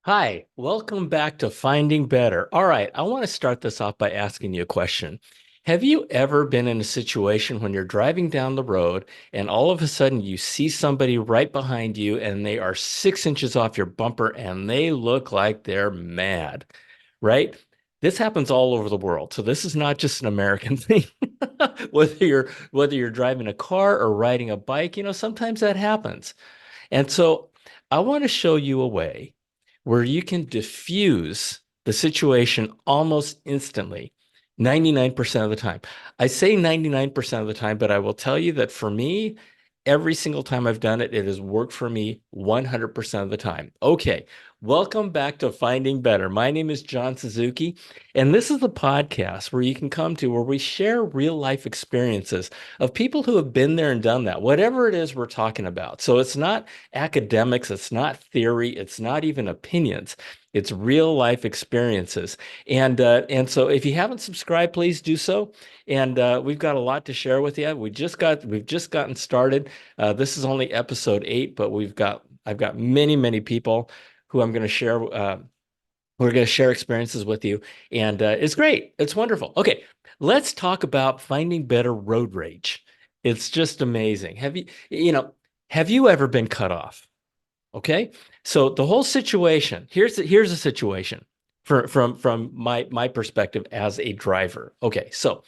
Hi, welcome back to Finding Better. All right, I want to start this off by asking you a question. Have you ever been in a situation when you're driving down the road and all of a sudden you see somebody right behind you and they are 6 inches off your bumper and they look like they're mad, right? This happens all over the world. So this is not just an American thing. Whether you're driving a car or riding a bike, sometimes that happens. And so I want to show you a way where you can diffuse the situation almost instantly, 99% of the time. I say 99% of the time, but I will tell you that for me, every single time I've done it, it has worked for me 100% of the time. Okay, welcome back to Finding Better. My name is John Suzuki, and this is the podcast where you can come to where we share real life experiences of people who have been there and done that, whatever it is we're talking about. So it's not academics, it's not theory, it's not even opinions. It's real life experiences. And so if you haven't subscribed, please do so. And we've got a lot to share with you. We've just gotten started. This is only episode 8, but I've got many people who I'm going to share we're going to share experiences with you, and it's great. It's wonderful. Okay, let's talk about finding better road rage. It's just amazing. Have you ever been cut off? Okay, so the whole situation. Here's the situation from my perspective as a driver. Okay, so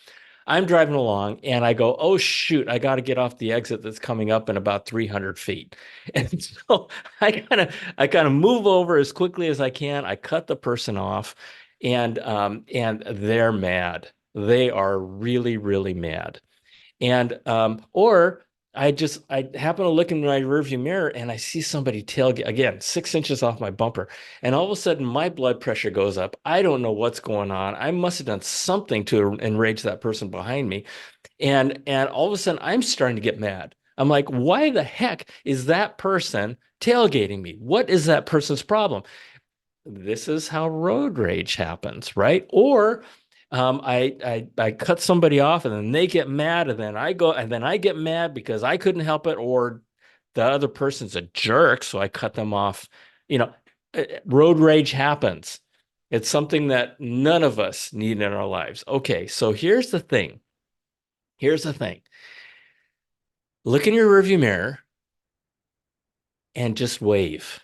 I'm driving along and I go, oh shoot, I got to get off the exit that's coming up in about 300 feet. And so I kind of move over as quickly as I can. I cut the person off, and they're mad. They are really mad. Or I happen to look in my rearview mirror and I see somebody tailgate again, 6 inches off my bumper. And all of a sudden my blood pressure goes up. I don't know what's going on. I must have done something to enrage that person behind me. And all of a sudden I'm starting to get mad. I'm like, why the heck is that person tailgating me? What is that person's problem? This is how road rage happens, right? Or I cut somebody off and then they get mad and then I get mad because I couldn't help it, or the other person's a jerk, so I cut them off. You know, road rage happens. It's something that none of us need in our lives. Okay, so here's the thing. Here's the thing. Look in your rearview mirror and just wave.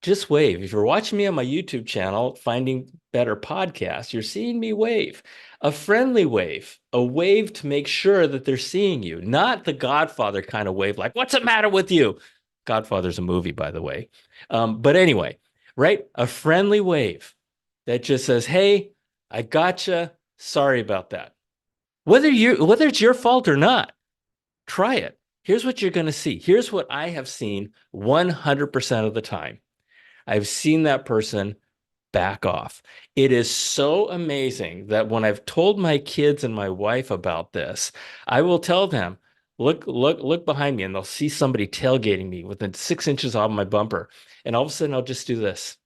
Just wave. If you're watching me on my YouTube channel, Finding Better Podcast, you're seeing me wave. A friendly wave, a wave to make sure that they're seeing you, not the Godfather kind of wave, like, what's the matter with you? Godfather's a movie, by the way. But anyway, right? A friendly wave that just says, hey, I gotcha. Sorry about that. Whether it's your fault or not, try it. Here's what you're going to see. Here's what I have seen 100% of the time. I've seen that person back off. It is so amazing that when I've told my kids and my wife about this, I will tell them, look behind me, and they'll see somebody tailgating me within 6 inches off my bumper. And all of a sudden, I'll just do this.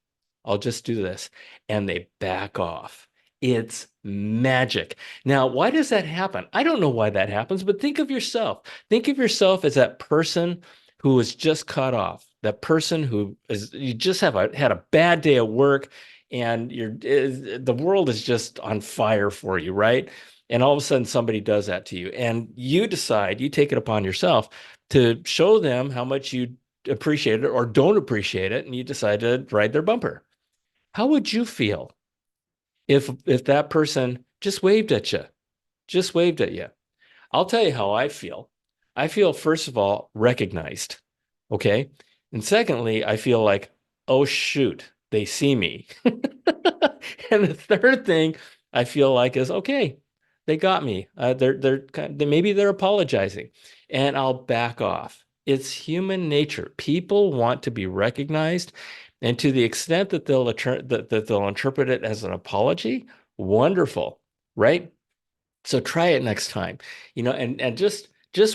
I'll just do this. And they back off. It's magic. Now, why does that happen? I don't know why that happens, but think of yourself. Think of yourself as that person who was just cut off, that person who is, you just had a bad day at work and the world is just on fire for you, right? And all of a sudden somebody does that to you and you take it upon yourself to show them how much you appreciate it or don't appreciate it, and you decide to ride their bumper. How would you feel if that person just waved at you? Just waved at you. I'll tell you how I feel. I feel, first of all, recognized. Okay. And secondly, I feel like, oh, shoot, they see me. And the third thing I feel like is, okay, they got me. Maybe they're apologizing, and I'll back off. It's human nature. People want to be recognized, and to the extent that that they'll interpret it as an apology, wonderful, right? So try it next time, and just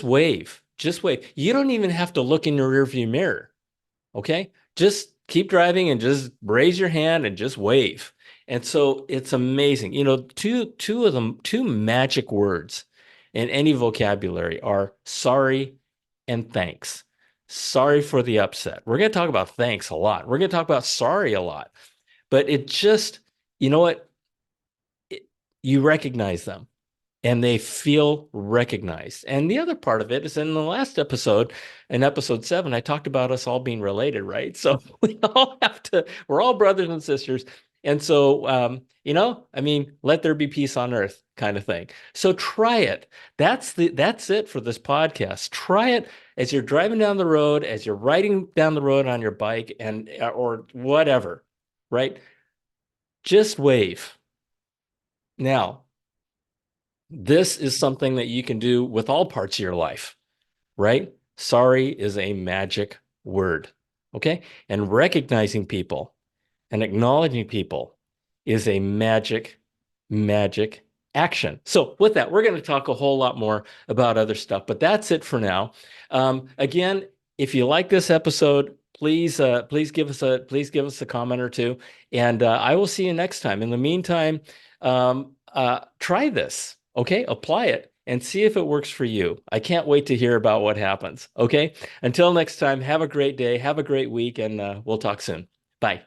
wave, just wave. You don't even have to look in your rearview mirror. Okay, just keep driving and just raise your hand and just wave. And so it's amazing. Two magic words in any vocabulary are sorry and thanks. Sorry for the upset. We're going to talk about thanks a lot. We're going to talk about sorry a lot. But it just, you know what? It, you recognize them and they feel recognized. And the other part of it is in the last episode, in episode 7, I talked about us all being related, right? So we all have to, we're all brothers and sisters. And so, I mean, let there be peace on earth kind of thing. So try it. That's it for this podcast. Try it as you're driving down the road, as you're riding down the road on your bike and or whatever, right? Just wave. Now, this is something that you can do with all parts of your life, right? Sorry is a magic word. Okay. And recognizing people and acknowledging people is a magic action. So, with that, we're going to talk a whole lot more about other stuff, but that's it for now. Again, if you like this episode, please give us a comment or two, and I will see you next time. In the meantime, try this, okay? Apply it and see if it works for you. I can't wait to hear about what happens. Okay. Until next time, have a great day, have a great week, and we'll talk soon. Bye.